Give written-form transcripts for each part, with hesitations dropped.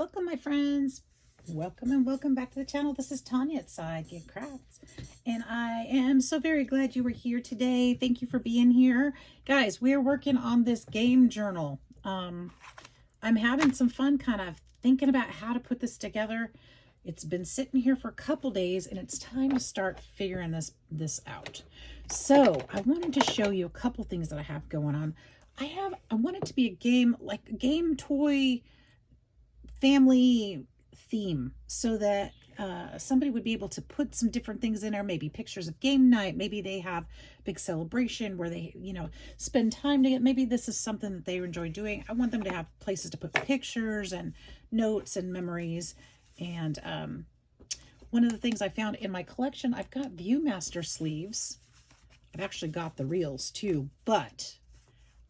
Welcome, my friends. Welcome and welcome back to the channel. This is Tanya at Sidegigcrafts, and I am so very glad you were here today. Thank you for being here. Guys, we are working on this game journal. I'm having some fun kind of thinking about how to put this together. It's been sitting here for a couple days, and it's time to start figuring this out. So I wanted to show you a couple things that I have going on. I want it to be a game, like a game toy family theme, so that somebody would be able to put some different things in there, maybe pictures of game night, maybe they have big celebration where they, spend time together. Maybe this is something that they enjoy doing. I want them to have places to put pictures and notes and memories. And one of the things I found in my collection, I've got Viewmaster sleeves. I've actually got the reels too, but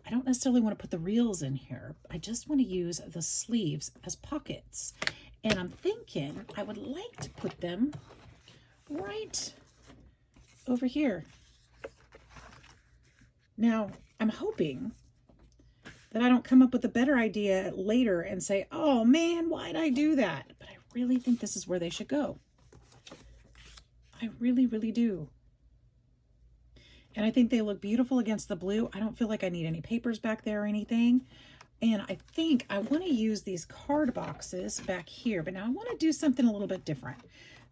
I don't necessarily want to put the reels in here. I just want to use the sleeves as pockets. And I'm thinking I would like to put them right over here. Now, I'm hoping that I don't come up with a better idea later and say, oh man, why'd I do that? But I really think this is where they should go. I really, really do. And I think they look beautiful against the blue. I don't feel like I need any papers back there or anything. And I think I want to use these card boxes back here. But now I want to do something a little bit different.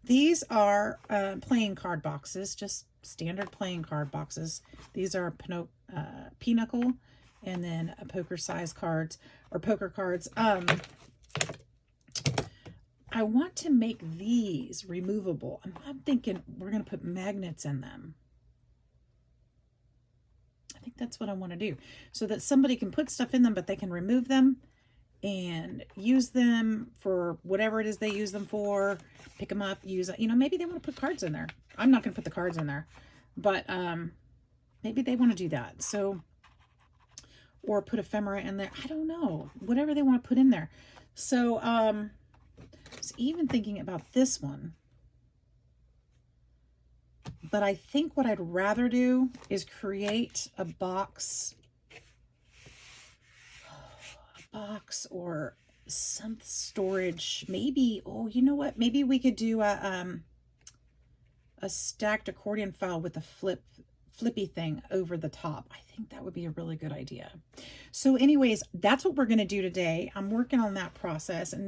These are playing card boxes, just standard playing card boxes. These are pinochle and then poker size cards or poker cards. I want to make these removable. I'm thinking we're going to put magnets in them. I think that's what I want to do, so that somebody can put stuff in them, but they can remove them and use them for whatever it is they use them for. Pick them up, use it. Maybe they want to put cards in there. I'm not going to put the cards in there, but maybe they want to do that. So, or put ephemera in there. I don't know. Whatever they want to put in there. So, I was even thinking about this one. But I think what I'd rather do is create a box or some storage. Maybe, oh, you know what? Maybe we could do a stacked accordion file with a flippy thing over the top. I think that would be a really good idea. So anyways, that's what we're going to do today. I'm working on that process, and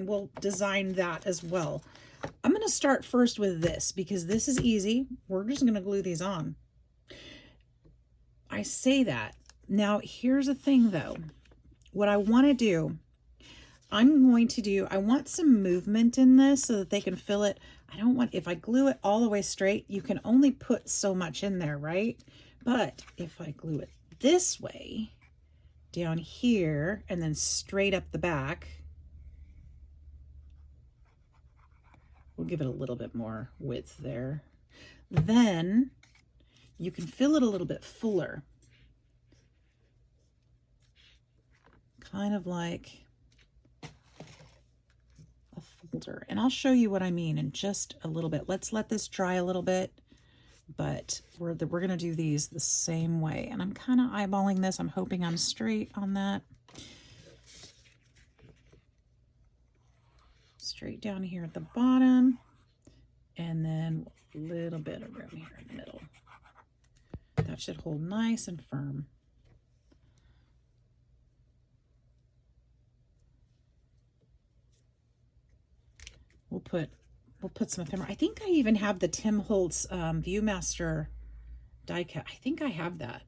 we'll design that as well. I'm going to start first with this because this is easy. We're just going to glue these on. I say that. Now, here's the thing though. What I want to do, I want some movement in this so that they can fill it. If I glue it all the way straight, you can only put so much in there, right? But if I glue it this way, down here, and then straight up the back, we'll give it a little bit more width there. Then you can fill it a little bit fuller. Kind of like a folder. And I'll show you what I mean in just a little bit. Let's let this dry a little bit, but we're going to do these the same way. And I'm kind of eyeballing this. I'm hoping I'm straight on that. Straight down here at the bottom, and then a little bit of room here in the middle. That should hold nice and firm. We'll put some ephemera. I think I even have the Tim Holtz Viewmaster die cut. I think I have that.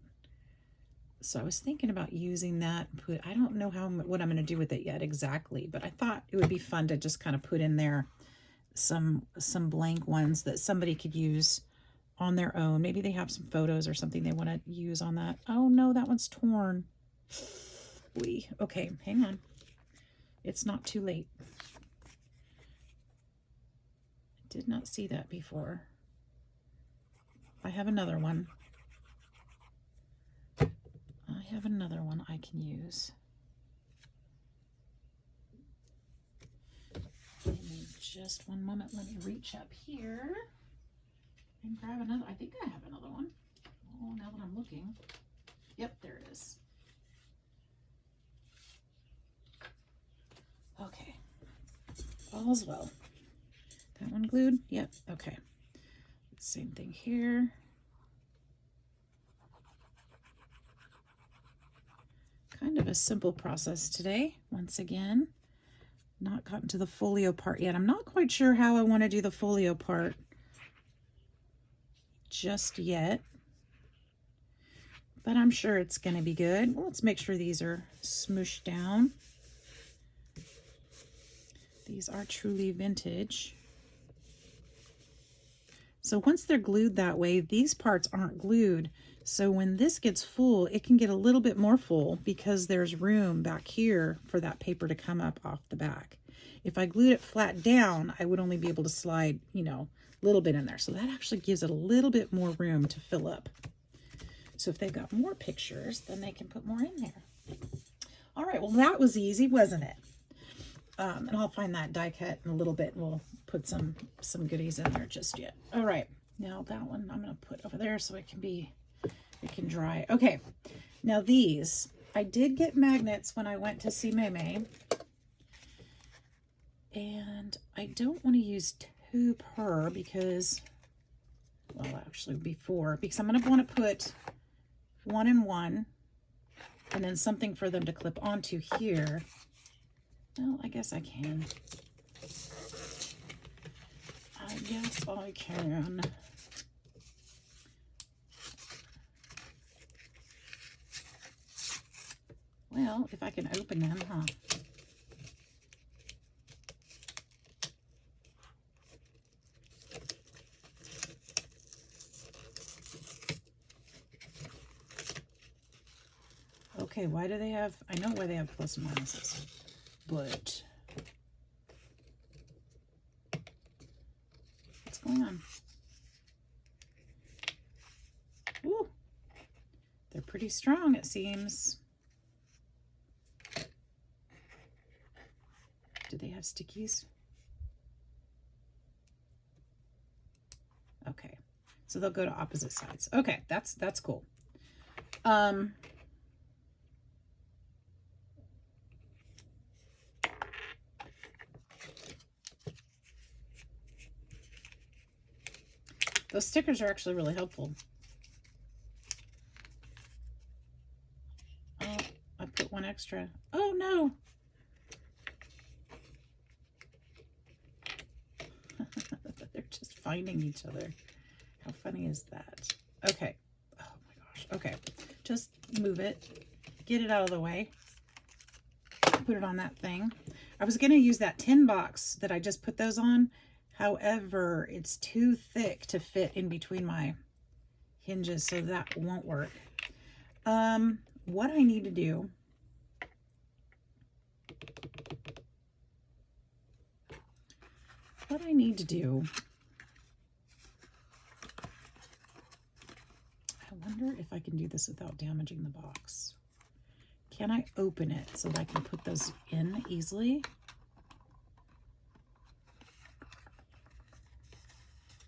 So I was thinking about using that. I don't know what I'm going to do with it yet exactly, but I thought it would be fun to just kind of put in there some blank ones that somebody could use on their own. Maybe they have some photos or something they want to use on that. Oh no, that one's torn. Okay, hang on. It's not too late. I did not see that before. I have another one. I can use. Give me just one moment. Let me reach up here and grab another. I think I have another one. Oh, now that I'm looking. Yep, there it is. Okay. All's well. That one glued? Yep. Okay. Same thing here. Kind of a simple process today. Once again, not gotten to the folio part yet. I'm not quite sure how I want to do the folio part just yet, but I'm sure it's going to be good. Well, let's make sure these are smooshed down. These are truly vintage. So once they're glued that way, these parts aren't glued. So when this gets full, it can get a little bit more full because there's room back here for that paper to come up off the back. If I glued it flat down, I would only be able to slide, you know, a little bit in there. So that actually gives it a little bit more room to fill up. So if they've got more pictures, then they can put more in there. All right, well, that was easy, wasn't it? And I'll find that die cut in a little bit. We'll put some goodies in there just yet. All right, now that one I'm going to put over there so it can dry. Okay, now these, I did get magnets when I went to see Maymay. And I don't want to use 2 per because, well, actually before, because I'm going to want to put 1 and 1 and then something for them to clip onto here. Well, I guess I can. I guess I can. Well, if I can open them, huh? Okay, why do they have, I know why they have plus and minuses, but what's going on? Ooh, they're pretty strong, it seems. Do they have stickies? Okay, so they'll go to opposite sides. Okay, that's cool. Those stickers are actually really helpful. Oh, I put 1 extra. Oh no! They're just finding each other. How funny is that? Okay. Oh my gosh. Okay. Just move it. Get it out of the way. Put it on that thing. I was going to use that tin box that I just put those on. However, it's too thick to fit in between my hinges, so that won't work. What I need to do, I wonder if I can do this without damaging the box. Can I open it so that I can put those in easily?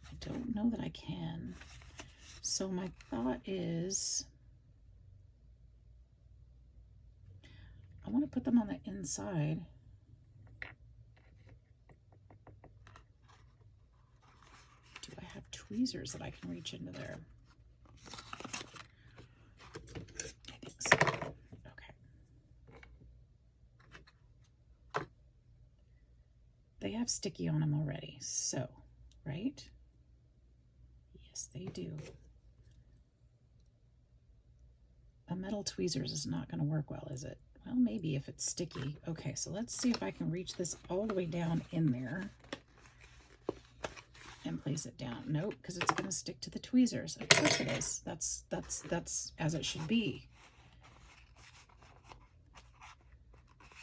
I don't know that I can. So my thought is, I want to put them on the inside. Do I have tweezers that I can reach into there? I think so. Okay. They have sticky on them already, so, right? Yes, they do. A metal tweezers is not going to work well, is it? Well, maybe if it's sticky. Okay, so let's see if I can reach this all the way down in there and place it down. Nope, because it's going to stick to the tweezers. Of course it is. That's as it should be.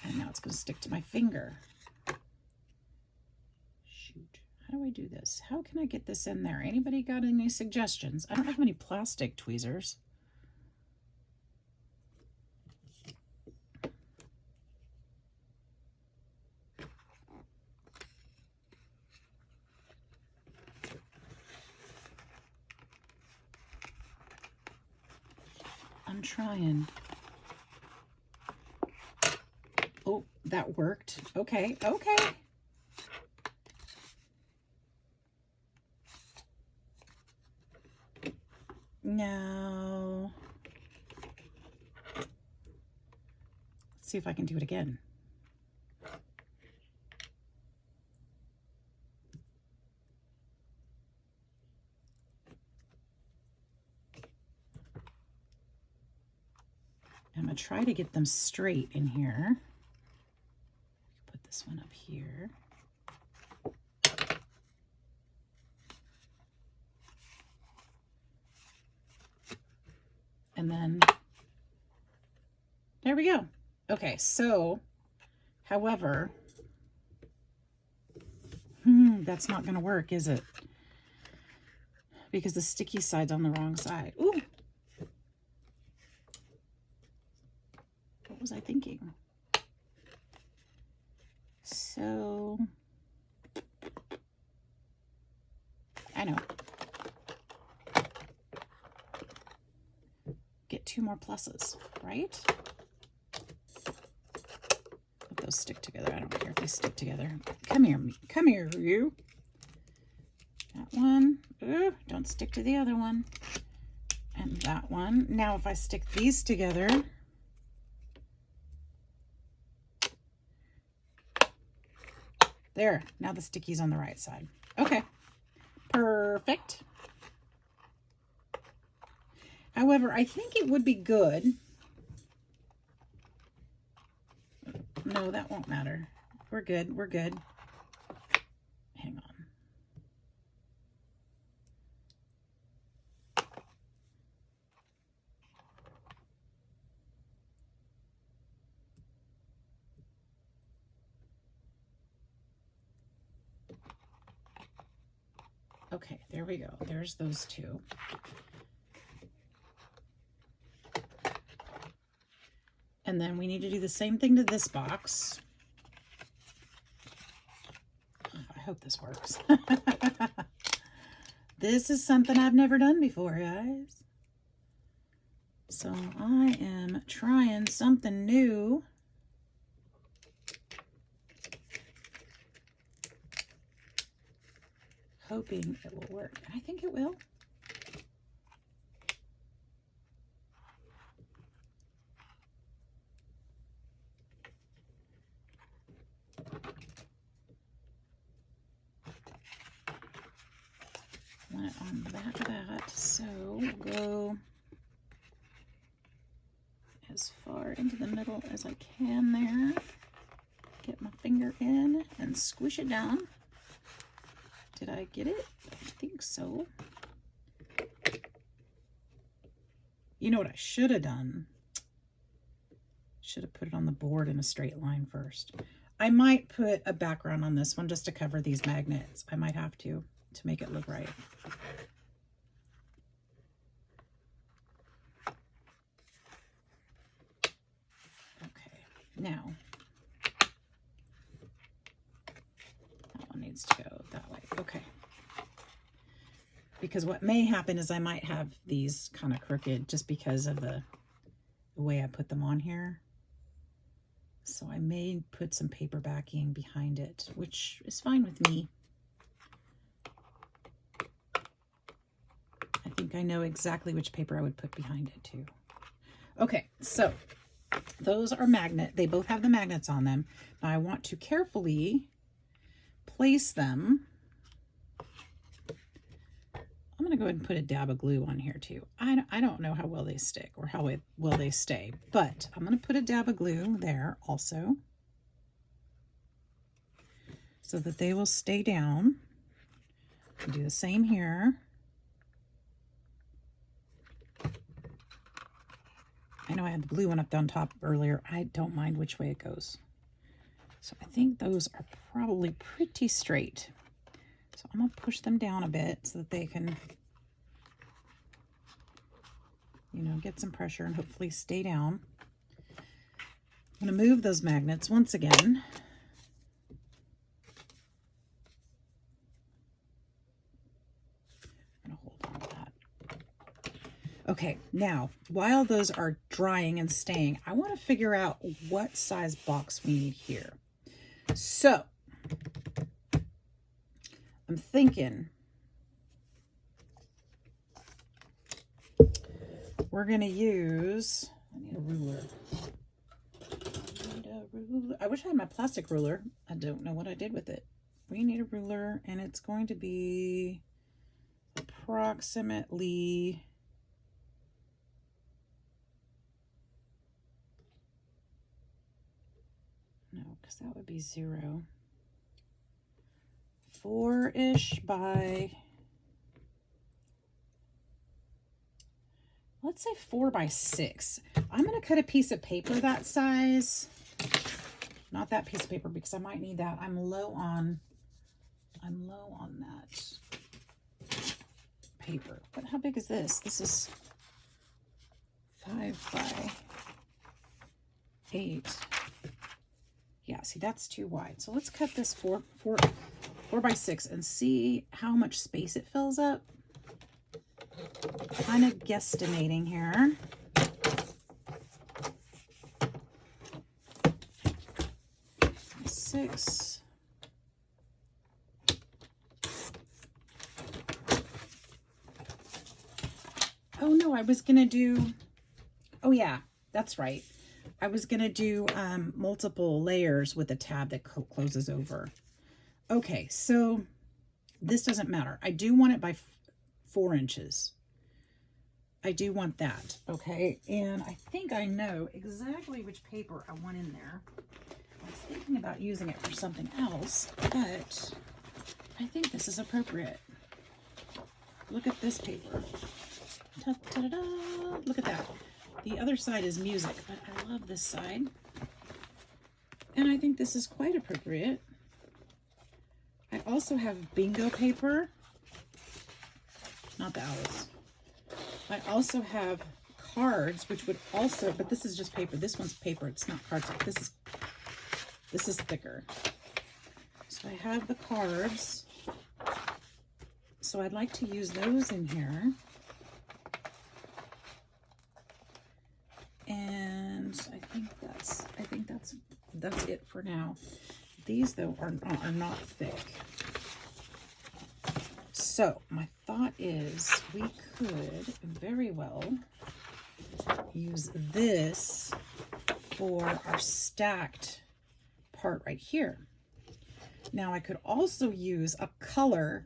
And now it's going to stick to my finger. Shoot. How do I do this? How can I get this in there? Anybody got any suggestions? I don't have any plastic tweezers. I'm trying. Oh, that worked. Okay, okay. Now, let's see if I can do it again. I'm going to try to get them straight in here. Put this one up here. And then there we go. Okay, so, however, that's not going to work, is it? Because the sticky side's on the wrong side. Ooh. What was I thinking? So, I know. Get 2 more pluses, right? Let those stick together. I don't care if they stick together. Come here, come here, you. That one. Ooh, don't stick to the other one. And that one. Now, if I stick these together, there. Now the sticky's on the right side. Okay. Perfect. However, I think it would be good. No, that won't matter. We're good. We're good. Hang on. Okay, there we go. There's those 2. And then we need to do the same thing to this box. I hope this works. This is something I've never done before, guys. So I am trying something new. Hoping it will work. I think it will. Want it on the back of that, so we'll go as far into the middle as I can there. Get my finger in and squish it down. Did I get it? I think so. You know what I should have done? Should have put it on the board in a straight line first. I might put a background on this one just to cover these magnets. I might have to make it look right. Okay, now that one needs to go that way. Okay. Because what may happen is I might have these kind of crooked just because of the way I put them on here. So I may put some paper backing behind it, which is fine with me. I think I know exactly which paper I would put behind it too. Okay, so those are magnet. They both have the magnets on them. Now I want to carefully place them. I'm going to go ahead and put a dab of glue on here too. I don't know how well they stick or how well they stay, but I'm going to put a dab of glue there also so that they will stay down. I'll do the same here. I know I had the blue one up on top earlier. I don't mind which way it goes. So I think those are probably pretty straight. So I'm going to push them down a bit so that they can, you know, get some pressure and hopefully stay down. I'm going to move those magnets once again. I'm going to hold on to that. Okay, now, while those are drying and staying, I want to figure out what size box we need here. So, I'm thinking we're going to use, I need a ruler. I wish I had my plastic ruler. I don't know what I did with it. We need a ruler, and it's going to be approximately because that would be 0. 4-ish by, let's say 4 by 6. I'm going to cut a piece of paper that size. Not that piece of paper because I might need that. I'm low on that paper. But how big is this? This is 5 by 8. Yeah, see, that's too wide. So let's cut this 4 by 6 and see how much space it fills up. Kind of guesstimating here. Six. Oh no, I was gonna do, oh yeah, that's right. I was gonna do multiple layers with a tab that closes over. Okay, so this doesn't matter. I do want it by 4 inches. I do want that, okay? And I think I know exactly which paper I want in there. I was thinking about using it for something else, but I think this is appropriate. Look at this paper. Ta-da-da! Look at that. The other side is music, but I love this side. And I think this is quite appropriate. I also have bingo paper. Not the owls. I also have cards, which would also, but this is just paper. This one's paper. It's not cardstock. This is thicker. So I have the cards. So I'd like to use those in here. And I think that's it for now. These though are not thick. So my thought is we could very well use this for our stacked part right here. Now I could also use a color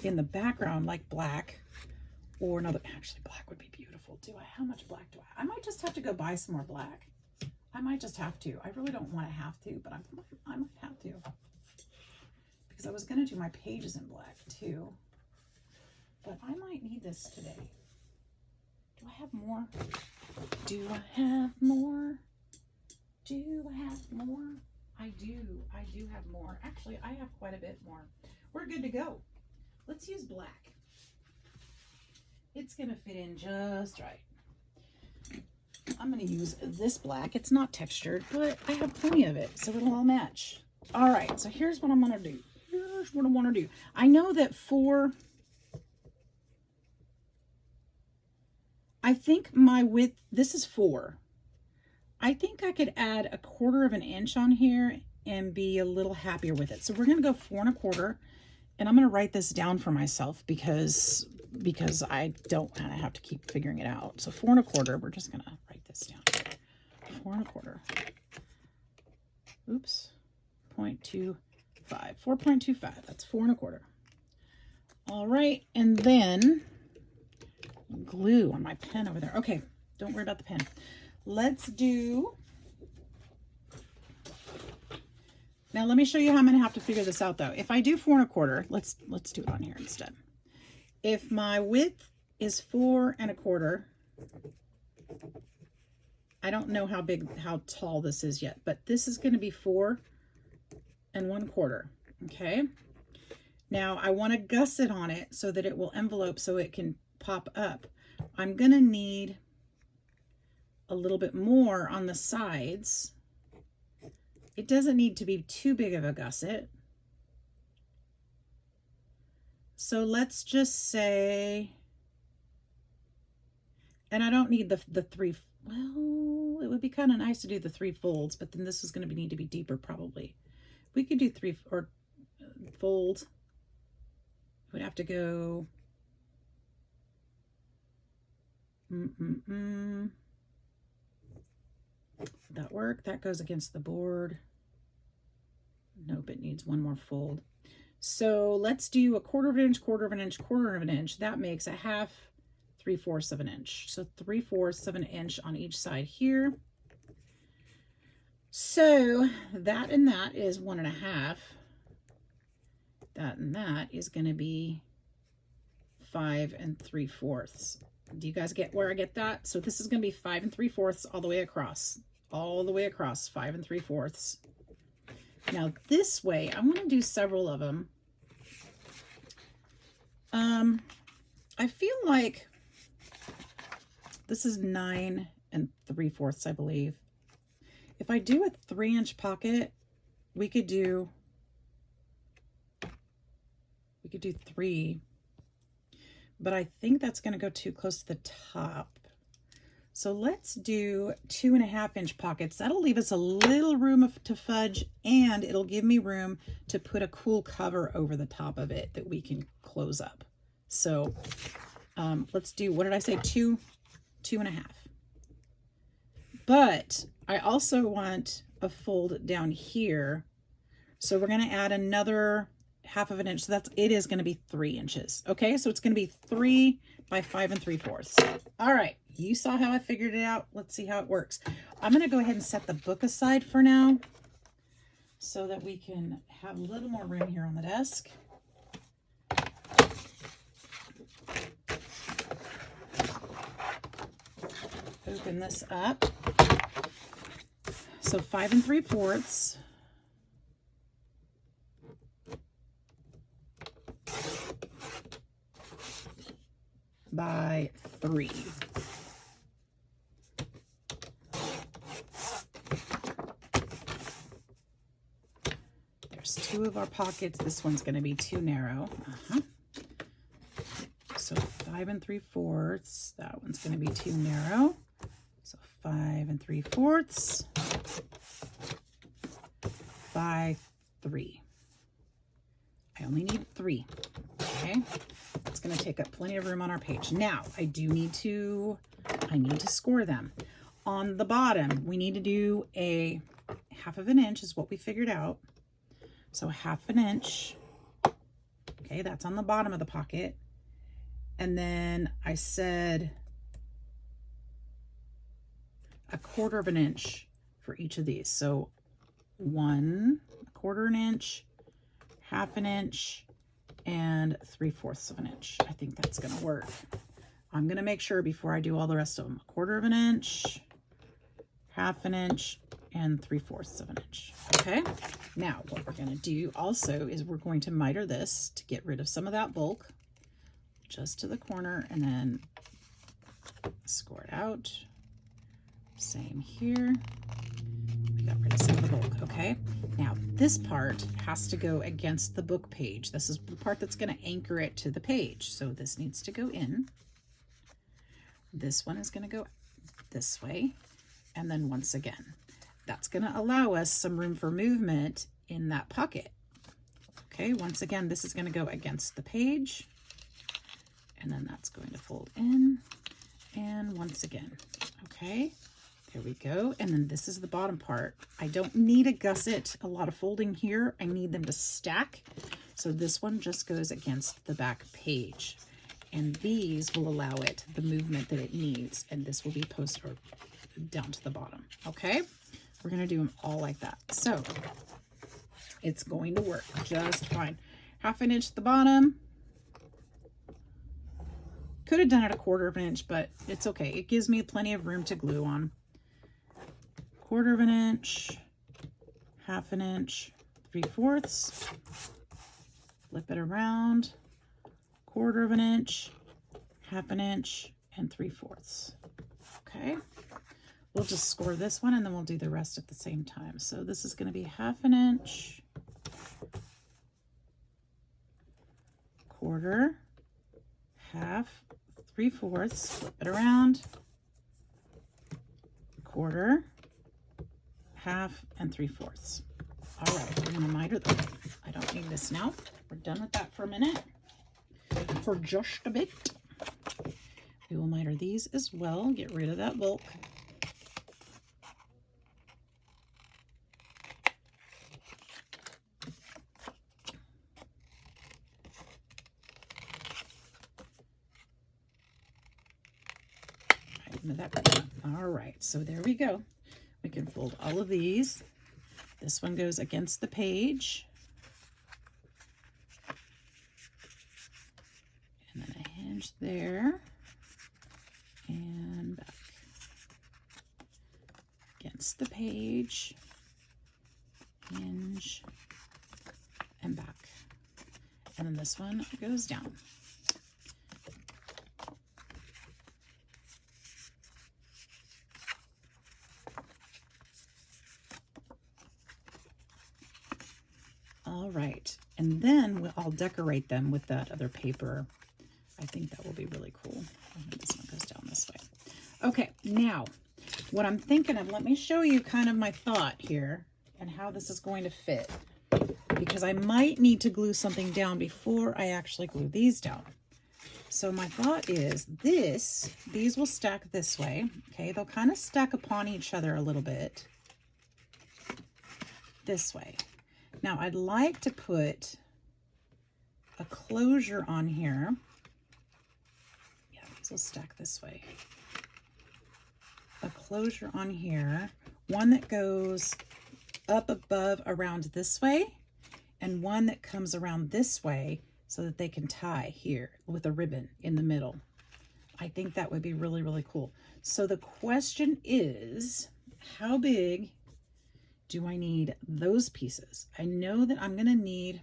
in the background like black, or another, actually black would be beautiful. How much black do I might just have to go buy some more black. I might just have to. I really don't want to have to, but I might have to. Because I was going to do my pages in black too. But I might need this today. Do I have more? Do I have more? Do I have more? I do. I do have more. Actually, I have quite a bit more. We're good to go. Let's use black. It's going to fit in just right. I'm going to use this black. It's not textured, but I have plenty of it, so it'll all match. All right, so here's what I'm going to do. Here's what I want to do. I know that I think my width, this is 4. I think I could add 1/4 of an inch on here and be a little happier with it. So we're going to go 4 1/4, and I'm going to write this down for myself because I don't kind of have to keep figuring it out. So 4 1/4, we're just going to write this down. 4 1/4. Oops. 0.25. 4.25. That's 4 1/4. All right, and then glue on my pen over there. Okay, don't worry about the pen. Let's do, now let me show you how I'm going to have to figure this out though. If I do 4 1/4, let's do it on here instead. If my width is 4 1/4, I don't know how tall this is yet, but this is going to be 4 1/4. Okay. Now I want to gusset on it so that it will envelope so it can pop up. I'm going to need a little bit more on the sides. It doesn't need to be too big of a gusset. So let's just say, and I don't need the 3, well, it would be kind of nice to do the 3 folds, but then this is going to need to be deeper probably. We could do 3 or folds. would have to go, would that work? That goes against the board. Nope, it needs one more fold. So let's do a 1/4 of an inch, 1/4 of an inch, 1/4 of an inch. That makes a 1/2, 3/4 of an inch. So 3/4 of an inch on each side here. So that and that is 1 1/2. That and that is going to be 5 3/4. Do you guys get where I get that? So this is going to be 5 3/4 all the way across. All the way across, 5 3/4. Now this way, I want to do several of them. I feel like this is 9 3/4, I believe. If I do a 3-inch pocket, we could do 3, but I think that's going to go too close to the top. So let's do 2 1/2-inch pockets. That'll leave us a little room to fudge, and it'll give me room to put a cool cover over the top of it that we can close up. So let's do, what did I say? 2 1/2. But I also want a fold down here. So we're going to add another 1/2 of an inch. So it is going to be 3 inches. Okay, so it's going to be 3 by 5 3/4. All right, you saw how I figured it out. Let's see how it works. I'm going to go ahead and set the book aside for now so that we can have a little more room here on the desk. Open this up. So 5 3/4 by 3. There's 2 of our pockets. This one's going to be too narrow. So 5 3/4. That one's going to be too narrow. So 5 3/4 by 3. I only need 3. Okay, it's going to take up plenty of room on our page. Now I need to score them. On the bottom, we need to do a 1/2 of an inch is what we figured out. So 1/2 an inch. Okay, that's on the bottom of the pocket. And then I said a 1/4 of an inch for each of these. So 1 1/4 an inch, 1/2 an inch, and 3/4 of an inch. I think that's going to work. I'm going to make sure before I do all the rest of them. 1/4 of an inch, 1/2 an inch, and 3/4 of an inch. Okay. Now what we're going to do also is we're going to miter this to get rid of some of that bulk just to the corner, and then score it out. Same here. We got rid of some of the bulk. Okay. Now this part has to go against the book page. This is the part that's going to anchor it to the page. So this needs to go in. This one is going to go this way. And then once again, that's going to allow us some room for movement in that pocket. Okay. Once again, this is going to go against the page. And then that's going to fold in. And once again, okay. There we go. And then this is the bottom part. I don't need a gusset, a lot of folding here. I need them to stack. So this one just goes against the back page. And these will allow it the movement that it needs. And this will be posted down to the bottom. Okay. We're going to do them all like that. So it's going to work just fine. 1/2 an inch at the bottom. Could have done it a 1/4 of an inch, but it's okay. It gives me plenty of room to glue on. 1/4 of an inch, 1/2 an inch, 3/4. Flip it around. 1/4 of an inch, 1/2 an inch, and 3/4. Okay. We'll just score this one and then we'll do the rest at the same time. So this is going to be 1/2 an inch, 1/4, 1/2, 3/4, flip it around, 1/4, 1/2, and 3/4. All right, we're going to miter them. I don't need this now. We're done with that for a minute. for just a bit. We will miter these as well, get rid of that bulk. All right, so there we go. We can fold all of these. This one goes against the page. And then a hinge there. And back. Against the page. Hinge. And back. And then this one goes down. All right, and then I'll decorate them with that other paper. I think that will be really cool. This one goes down this way. Okay, now what I'm thinking of, let me show you kind of my thought here and how this is going to fit, because I might need to glue something down before I actually glue these down. So my thought is these will stack this way. Okay, they'll kind of stack upon each other a little bit this way. Now I'd like to put a closure on here. Yeah, these will stack this way. A closure on here, one that goes up above around this way, and one that comes around this way so that they can tie here with a ribbon in the middle. I think that would be really, really cool. So the question is, how big do I need those pieces? I know that I'm gonna need,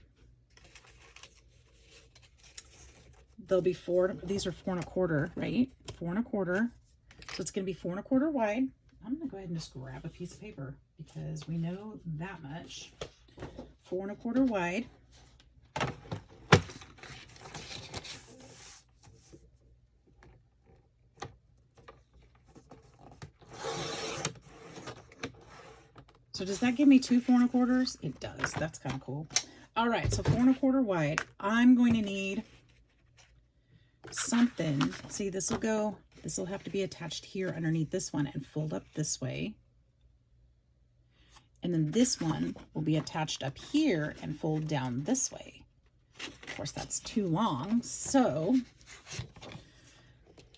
they'll be these are 4 1/4, right? 4 1/4. So it's gonna be 4 1/4 wide. I'm gonna go ahead and just grab a piece of paper because we know that much. 4 1/4 wide. So does that give me 2 4 1/4s? It does. That's kind of cool. All right, so 4 1/4 wide. I'm going to need something. See, this will have to be attached here underneath this one and fold up this way. And then this one will be attached up here and fold down this way. Of course, that's too long. So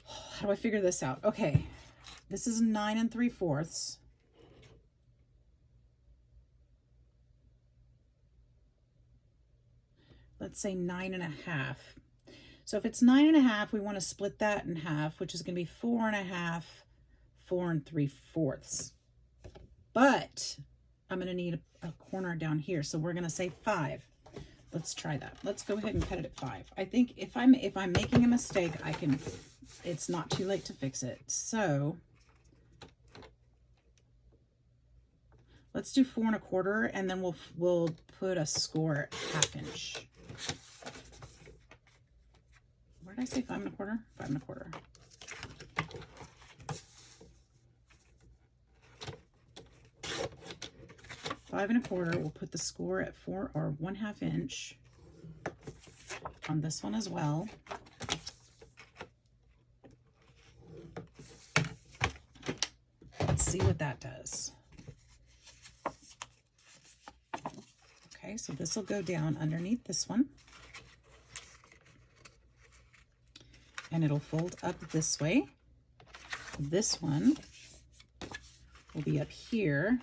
how do I figure this out? Okay, this is 9 3/4. Let's say 9 1/2. So if it's 9 1/2, we want to split that in half, which is going to be 4 1/2, 4 3/4. But I'm going to need a corner down here, so we're going to say 5. Let's try that. Let's go ahead and cut it at 5. I think if I'm making a mistake, it's not too late to fix it. So let's do 4 1/4, and then we'll put a score at 1/2 inch. Where did I say 5 1/4? 5 1/4. Five 1/4. We'll put the score at 4 or 1/2 inch on this one as well. Let's see what that does. Okay, so this will go down underneath this one. And it'll fold up this way. This one will be up here.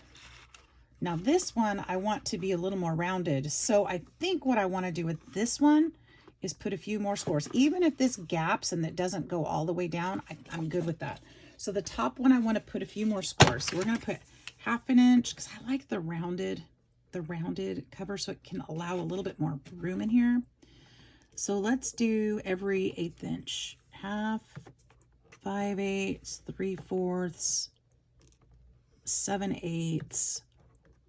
Now this one I want to be a little more rounded. So I think what I want to do with this one is put a few more scores. Even if this gaps and it doesn't go all the way down, I'm good with that. So the top one I want to put a few more scores. So we're going to put 1/2 inch because I like the rounded cover so it can allow a little bit more room in here. So let's do every 1/8 inch. 1/2, 5/8, 3/4, 7/8,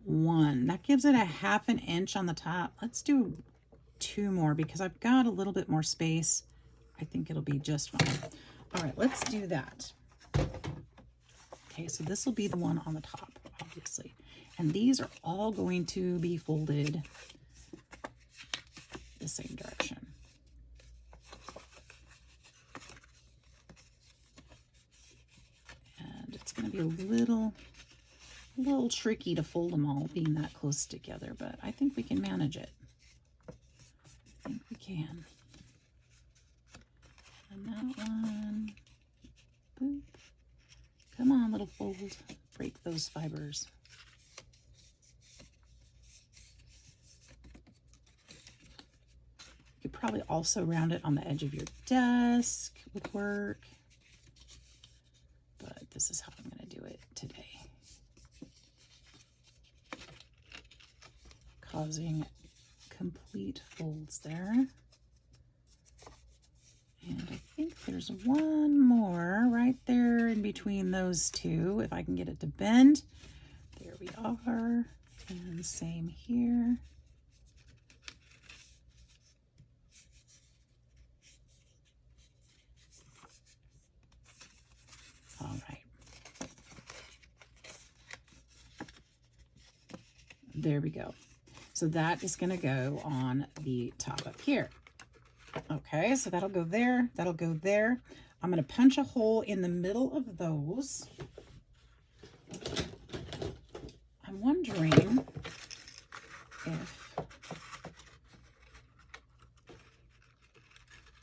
1. That gives it a 1/2 inch on the top. Let's do 2 more because I've got a little bit more space. I think it'll be just fine. All right, let's do that. Okay, so this will be the one on the top, obviously. And these are all going to be folded the same direction. be a little tricky to fold them all being that close together, but I think we can manage it. I think we can. And that one, boop. Come on, little fold, break those fibers. You could probably also round it on the edge of your desk would work, but this is how I'm going to do it today. Causing complete folds there. And I think there's one more right there in between those two. If I can get it to bend. There we are. And same here. All right. There we go. So that is going to go on the top up here. Okay, so that'll go there. That'll go there. I'm going to punch a hole in the middle of those. I'm wondering if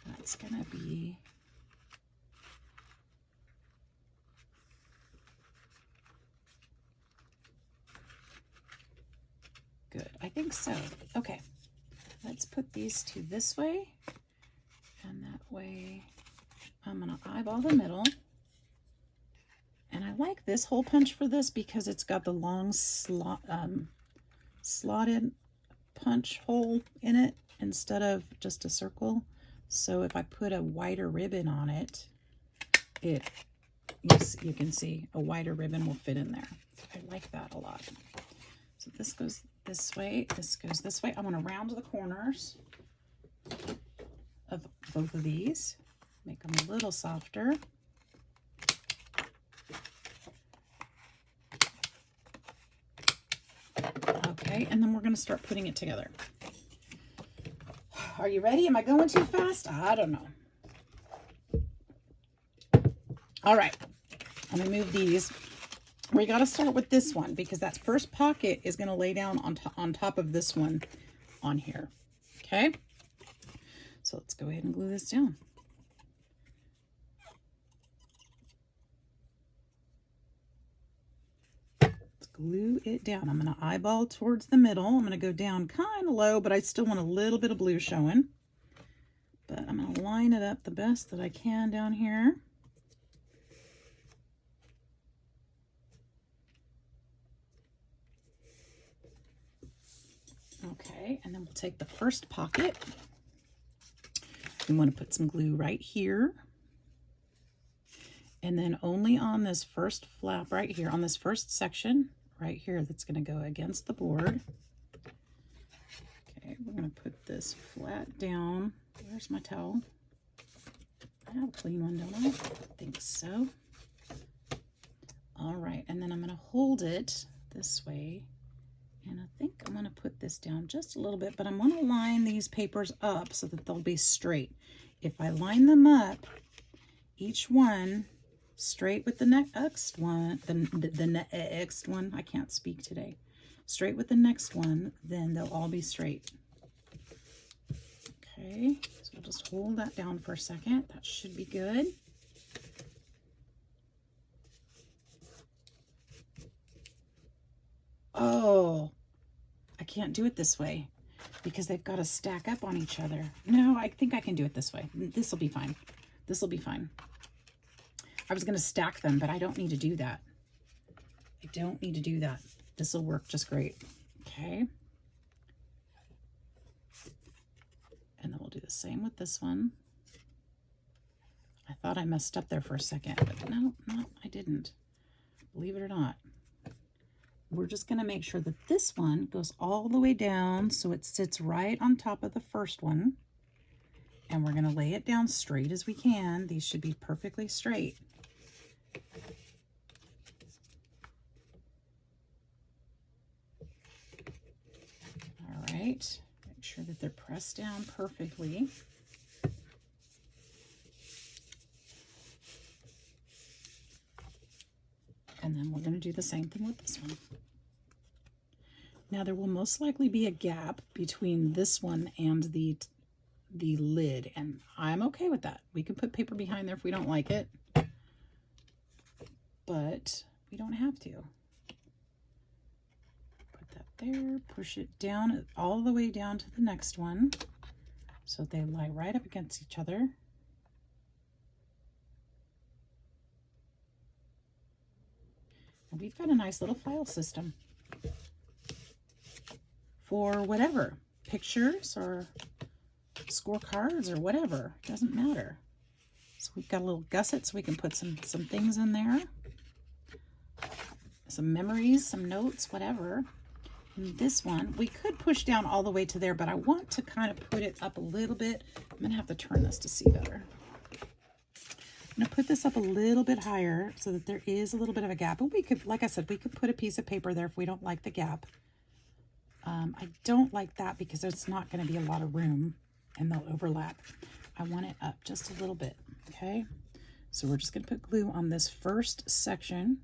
that's going to be good. I think so. Okay, let's put these two this way, and that way I'm going to eyeball the middle. And I like this hole punch for this because it's got the long slotted punch hole in it instead of just a circle. So if I put a wider ribbon on it, you can see a wider ribbon will fit in there. I like that a lot. So this goes this way, this goes this way. I'm going to round the corners of both of these, make them a little softer. Okay, and then we're going to start putting it together. Are you ready? Am I going too fast? I don't know. All right, I'm going to move these. We got to start with this one because that first pocket is going to lay down on top of this one on here. Okay, so let's go ahead and glue this down. Glue it down. I'm going to eyeball towards the middle. I'm going to go down kind of low, but I still want a little bit of blue showing. But I'm going to line it up the best that I can down here. Okay, and then we'll take the first pocket. We want to put some glue right here. And then only on this first flap right here, on this first section, right here, that's going to go against the board. Okay, we're going to put this flat down. Where's my towel? I have a clean one, don't I? I think so. All right, and then I'm going to hold it this way. And I think I'm going to put this down just a little bit, but I'm going to line these papers up so that they'll be straight. If I line them up, each one straight with the next one, the next one, I can't speak today, straight with the next one, then they'll all be straight. Okay, so we'll just hold that down for a second. That should be good. Oh, I can't do it this way because they've got to stack up on each other. No, I think I can do it this way. This will be fine. This will be fine. I was going to stack them, but I don't need to do that. I don't need to do that. This will work just great. Okay. And then we'll do the same with this one. I thought I messed up there for a second, but no, I didn't. Believe it or not. We're just going to make sure that this one goes all the way down so it sits right on top of the first one. And we're going to lay it down straight as we can. These should be perfectly straight. All right. Make sure that they're pressed down perfectly. And then we're going to do the same thing with this one. Now there will most likely be a gap between this one and the lid, and I'm okay with that. We can put paper behind there if we don't like it, but we don't have to. Put that there, push it down all the way down to the next one so they lie right up against each other. And we've got a nice little file system for whatever, pictures or scorecards or whatever, doesn't matter. So we've got a little gusset so we can put some things in there, some memories, some notes, whatever. And this one we could push down all the way to there, but I want to kind of put it up a little bit. I'm gonna have to turn this to see better. I'm gonna put this up a little bit higher so that there is a little bit of a gap. But we could, like I said, we could put a piece of paper there if we don't like the gap. I don't like that because there's not going to be a lot of room and they'll overlap. I want it up just a little bit. Okay, so we're just going to put glue on this first section,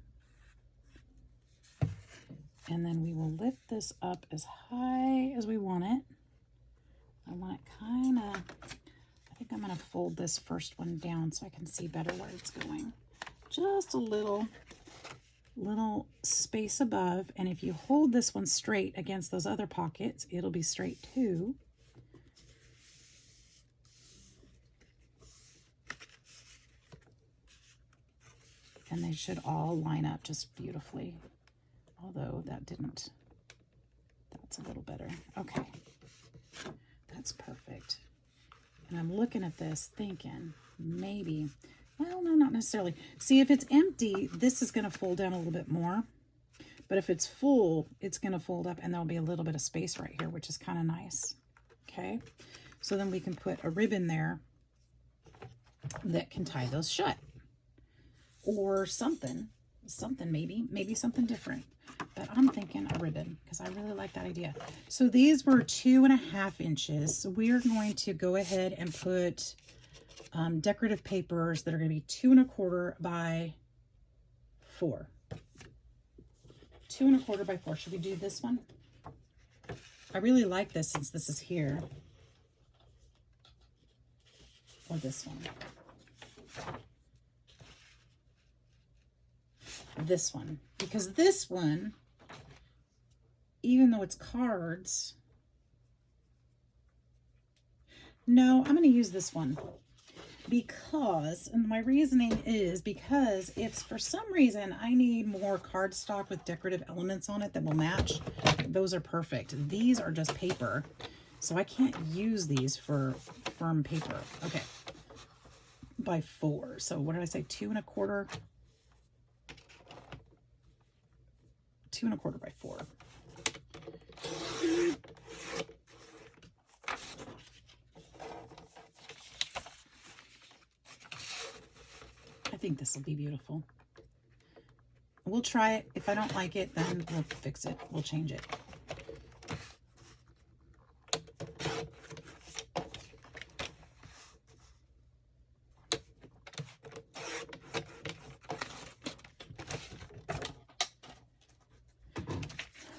and then we will lift this up as high as we want it. I want it kind of, I think I'm going to fold this first one down so I can see better where it's going. Just a little space above, and if you hold this one straight against those other pockets, it'll be straight too. And they should all line up just beautifully. Although that didn't. That's a little better. Okay. That's perfect. And I'm looking at this thinking maybe, well, no, not necessarily. See, if it's empty, this is going to fold down a little bit more. But if it's full, it's going to fold up and there'll be a little bit of space right here, which is kind of nice. Okay. So then we can put a ribbon there that can tie those shut. Or something maybe something different. But I'm thinking a ribbon because I really like that idea. So these were 2.5 inches. So we are going to go ahead and put decorative papers that are going to be 2.25 by 4. 2.25 by 4. Should we do this one? I really like this since this is here. Or this one. This one, because this one, even though it's cards, no, I'm going to use this one because, and my reasoning is because if for some reason I need more cardstock with decorative elements on it that will match, those are perfect. These are just paper, so I can't use these for firm paper. Okay, by 4. So what did I say? 2.25. 2.25 by 4. I think this will be beautiful. We'll try it. If I don't like it, then we'll fix it. We'll change it.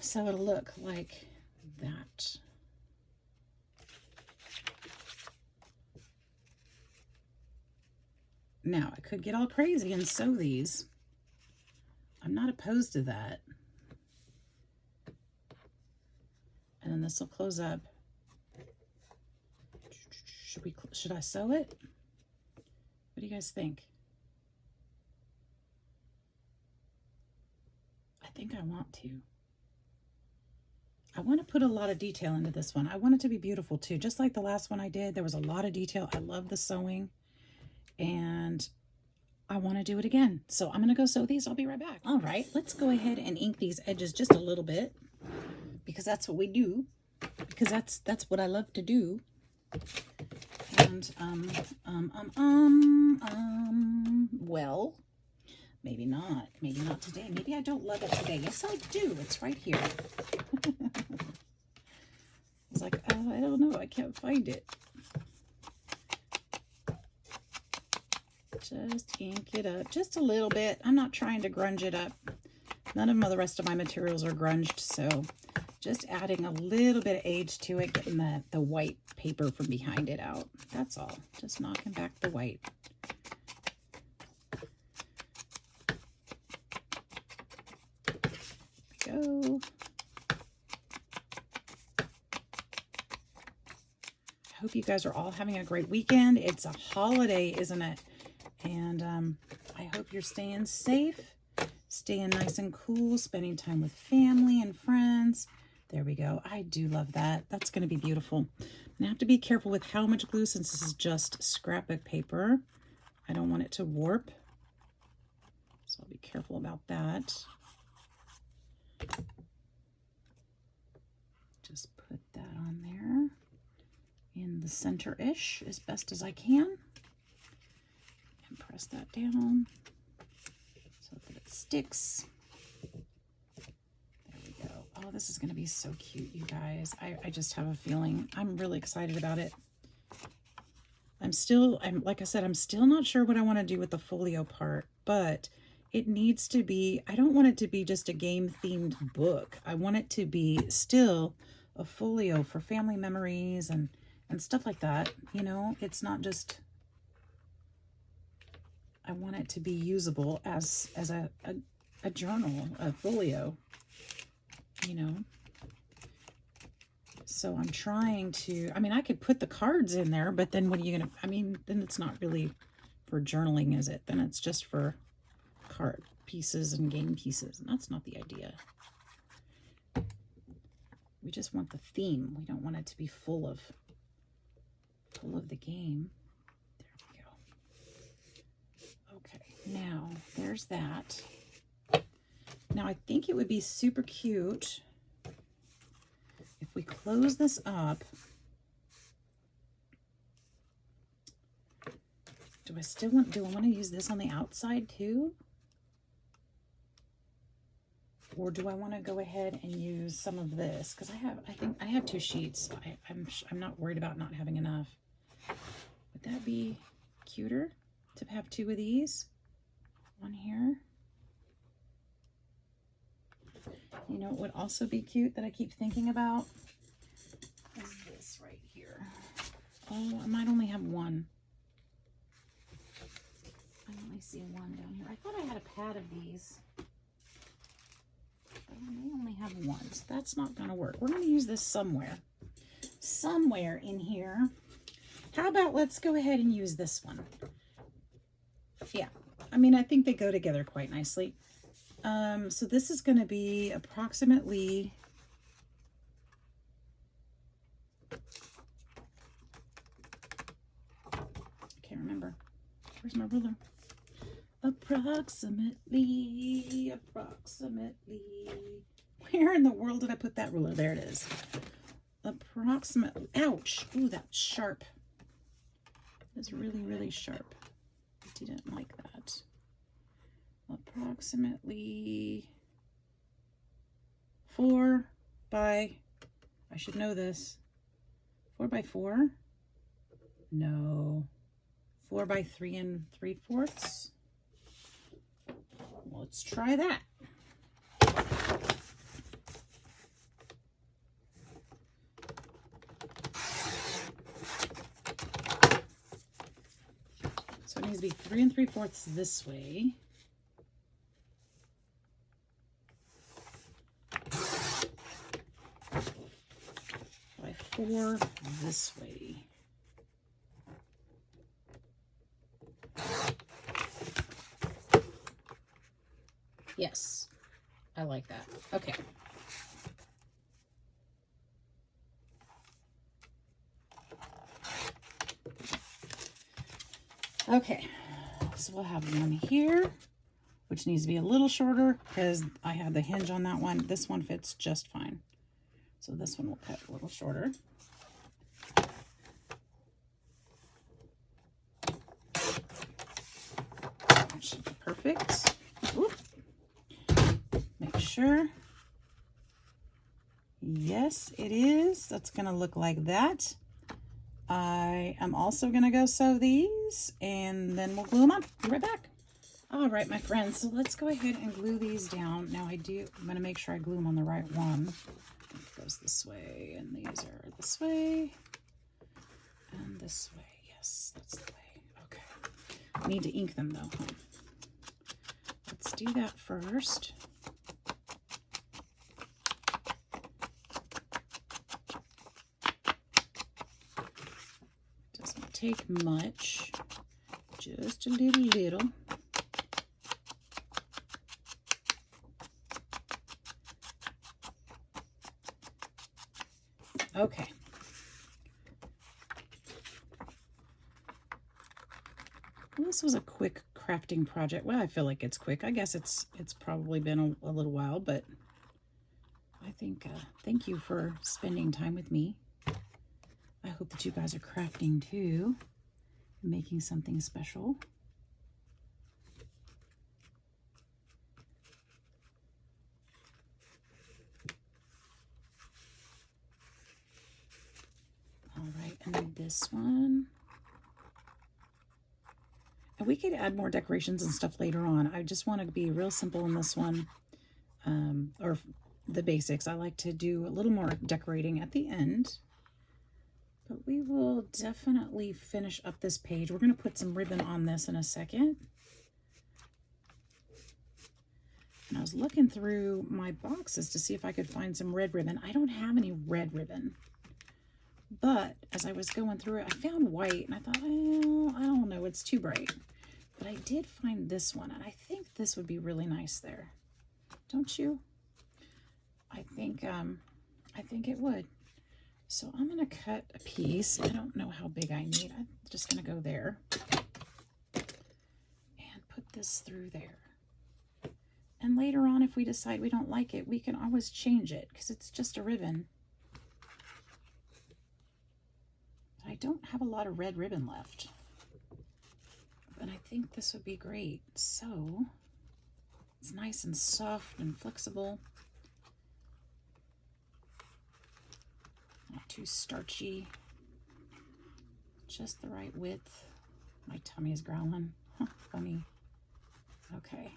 So it'll look like that. Now, I could get all crazy and sew these. I'm not opposed to that. And then this will close up. Should I sew it? What do you guys think? I think I want to. I want to put a lot of detail into this one. I want it to be beautiful too. Just like the last one I did, there was a lot of detail. I love the sewing and I want to do it again. So I'm going to go sew these. I'll be right back. All right, let's go ahead and ink these edges just a little bit because that's what we do. Because that's what I love to do. And, well, maybe not. Maybe not today. Maybe I don't love it today. Yes, I do. It's right here. I was like, oh, I don't know. I can't find it. Just ink it up just a little bit. I'm not trying to grunge it up. None of the rest of my materials are grunged, so just adding a little bit of age to it, getting the white paper from behind it out. That's all. Just knocking back the white. There we go. I hope you guys are all having a great weekend. It's a holiday, isn't it? And I hope you're staying safe, staying nice and cool, spending time with family and friends. There we go. I do love that. That's going to be beautiful. I have to be careful with how much glue since this is just scrapbook paper. I don't want it to warp, so I'll be careful about that. Just put that on there in the center-ish as best as I can. And press that down so that it sticks. There we go. Oh, this is going to be so cute, you guys. I just have a feeling. I'm really excited about it. Like I said, I'm still not sure what I want to do with the folio part, but it needs to be, I don't want it to be just a game-themed book. I want it to be still a folio for family memories and stuff like that. You know, it's not just, I want it to be usable as a journal, a folio, you know. So I'm trying to, I mean, I could put the cards in there, but then what are you going to, I mean, then it's not really for journaling, is it? Then it's just for card pieces and game pieces, and that's not the idea. We just want the theme. We don't want it to be full of the game. There we go. Okay, now there's that. Now I think it would be super cute if we close this up. Do I want to use this on the outside too? Or do I want to go ahead and use some of this? Because I think I have 2 sheets. I'm not worried about not having enough. Would that be cuter to have 2 of these on here? You know, it would also be cute that I keep thinking about is this right here. Oh, I might only have 1. I only see 1 down here. I thought I had a pad of these. I may only have 1, so that's not going to work. We're going to use this somewhere in here. How about let's go ahead and use this one. Yeah, I mean, I think they go together quite nicely. So this is going to be approximately, I can't remember. Where's my ruler? Approximately. Where in the world did I put that ruler? There it is. Approximately. Ouch. Ooh, that's sharp. That's really, really sharp. I didn't like that. Approximately 4 by, I should know this, 4 by 4? No. 4 by 3 3/4. Let's try that. So it needs to be 3 3/4 this way. By 4 this way. Yes, I like that. Okay. Okay, so we'll have one here, which needs to be a little shorter because I have the hinge on that one. This one fits just fine. So this one will cut a little shorter. That should be perfect. Oop. Make sure. Yes, it is. That's going to look like that. I am also going to go sew these, and then we'll glue them up. Be right back. All right, my friends, so let's go ahead and glue these down. Now I'm going to make sure I glue them on the right one. It goes this way, and these are this way, and this way. Yes, that's the way. Okay. I need to ink them though, huh? Let's do that first. Doesn't take much, just a little. Okay. Well, this was a quick crafting project. Well, I feel like it's quick. I guess it's probably been a little while, but I think thank you for spending time with me. I hope that you guys are crafting too, making something special. All right, and then this one. And we could add more decorations and stuff later on. I just want to be real simple in this one, or the basics. I like to do a little more decorating at the end. But we will definitely finish up this page. We're going to put some ribbon on this in a second. And I was looking through my boxes to see if I could find some red ribbon. I don't have any red ribbon. But as I was going through it, I found white. And I thought, well, I don't know, it's too bright. But I did find this one. And I think this would be really nice there. Don't you? I think it would. So I'm going to cut a piece. I don't know how big I need. I'm just going to go there and put this through there. And later on, if we decide we don't like it, we can always change it because it's just a ribbon. But I don't have a lot of red ribbon left. But I think this would be great. So it's nice and soft and flexible. Not too starchy, just the right width. My tummy is growling. Huh, funny. Okay.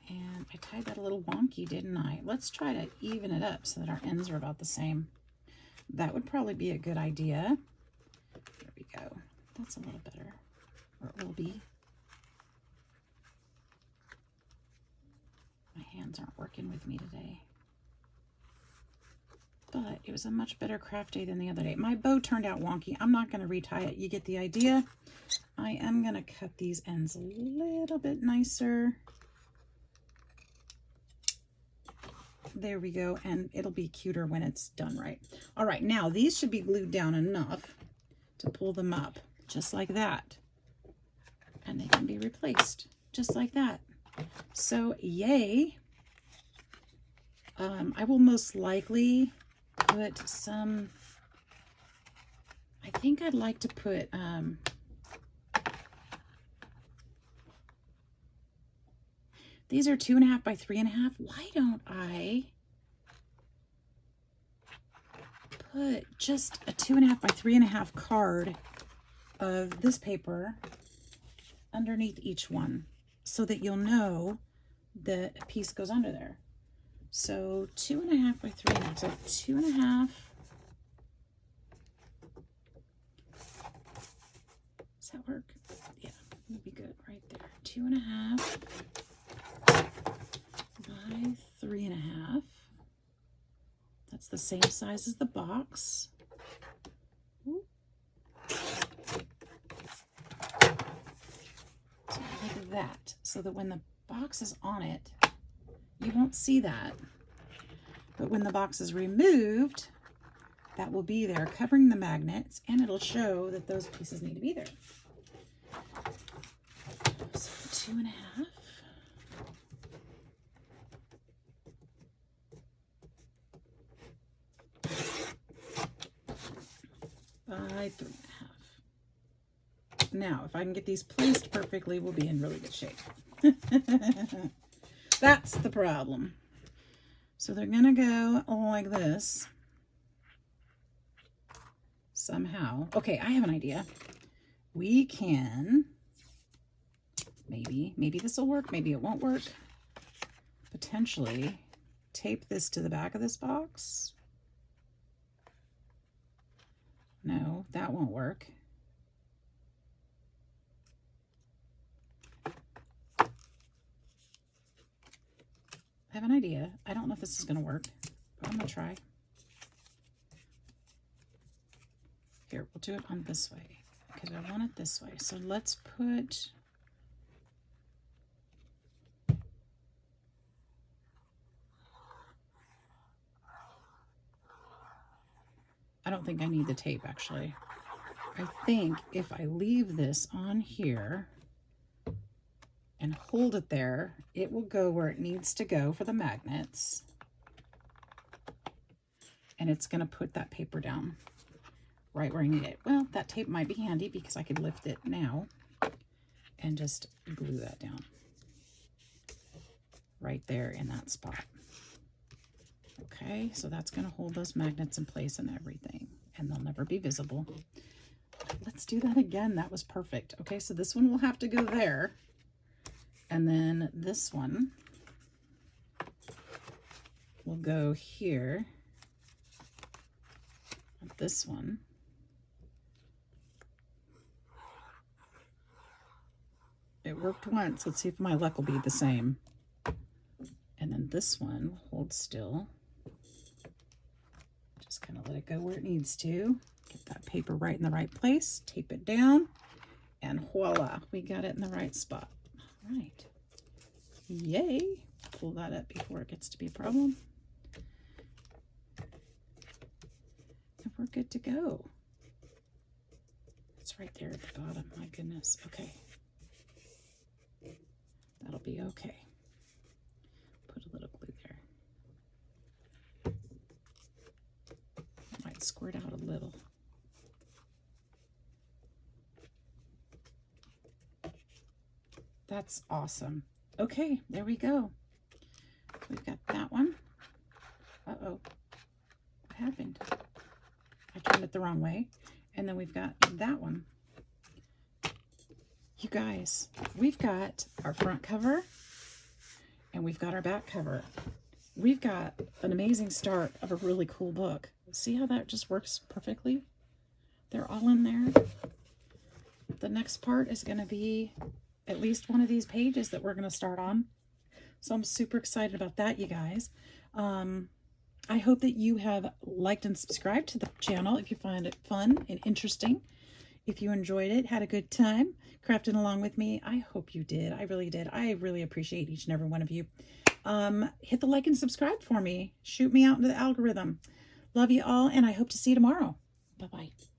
And I tied that a little wonky, didn't I? Let's try to even it up so that our ends are about the same. That would probably be a good idea. There we go. That's a little better, or it will be. My hands aren't working with me today. But it was a much better craft day than the other day. My bow turned out wonky. I'm not going to retie it. You get the idea. I am going to cut these ends a little bit nicer. There we go. And it'll be cuter when it's done right. All right. Now these should be glued down enough to pull them up just like that. And they can be replaced just like that. So yay. I will most likely put some, I think I'd like to put, these are 2.5 by 3.5. Why don't I put just a 2.5 by 3.5 card of this paper underneath each one so that you'll know that a piece goes under there. So 2.5 by 3.5. So 2.5. Does that work? Yeah, would be good right there. 2.5 by 3.5. That's the same size as the box. Ooh. So like that, so that when the box is on it, you won't see that. But when the box is removed, that will be there covering the magnets, and it'll show that those pieces need to be there. So 2.5. By 3.5. Now, if I can get these placed perfectly, we'll be in really good shape. That's the problem. So they're going to go like this. somehow. Okay, I have an idea. We can, maybe this will work, maybe it won't work. Potentially tape this to the back of this box. No, that won't work. I have an idea. I don't know if this is going to work, but I'm going to try. Here, we'll do it on this way because I want it this way. So let's put, I don't think I need the tape actually. I think if I leave this on here and hold it there, it will go where it needs to go for the magnets. And it's going to put that paper down right where I need it. Well, that tape might be handy because I could lift it now and just glue that down right there in that spot. Okay, so that's going to hold those magnets in place and everything, and they'll never be visible. Let's do that again. That was perfect. Okay, so this one will have to go there, and then this one will go here. This one it worked once. Let's see if my luck will be the same. And then this one will hold still. Just kind of let it go where it needs to. Get that paper right in the right place. Tape it down. And voila, we got it in the right spot. All right. Yay. Pull that up before it gets to be a problem. And we're good to go. It's right there at the bottom. My goodness. Okay. That'll be okay. Put a little glue there. Might squirt out a little. That's awesome. Okay, there we go. We've got that one. Uh-oh. What happened? I turned it the wrong way. And then we've got that one. You guys, we've got our front cover and we've got our back cover. We've got an amazing start of a really cool book. See how that just works perfectly? They're all in there. The next part is going to be at least one of these pages that we're going to start on. So I'm super excited about that, you guys. I hope that you have liked and subscribed to the channel if you find it fun and interesting. If you enjoyed it, had a good time crafting along with me, I hope you did. I really did. I really appreciate each and every one of you. Hit the like and subscribe for me. Shoot me out into the algorithm. Love you all, and I hope to see you tomorrow. Bye-bye.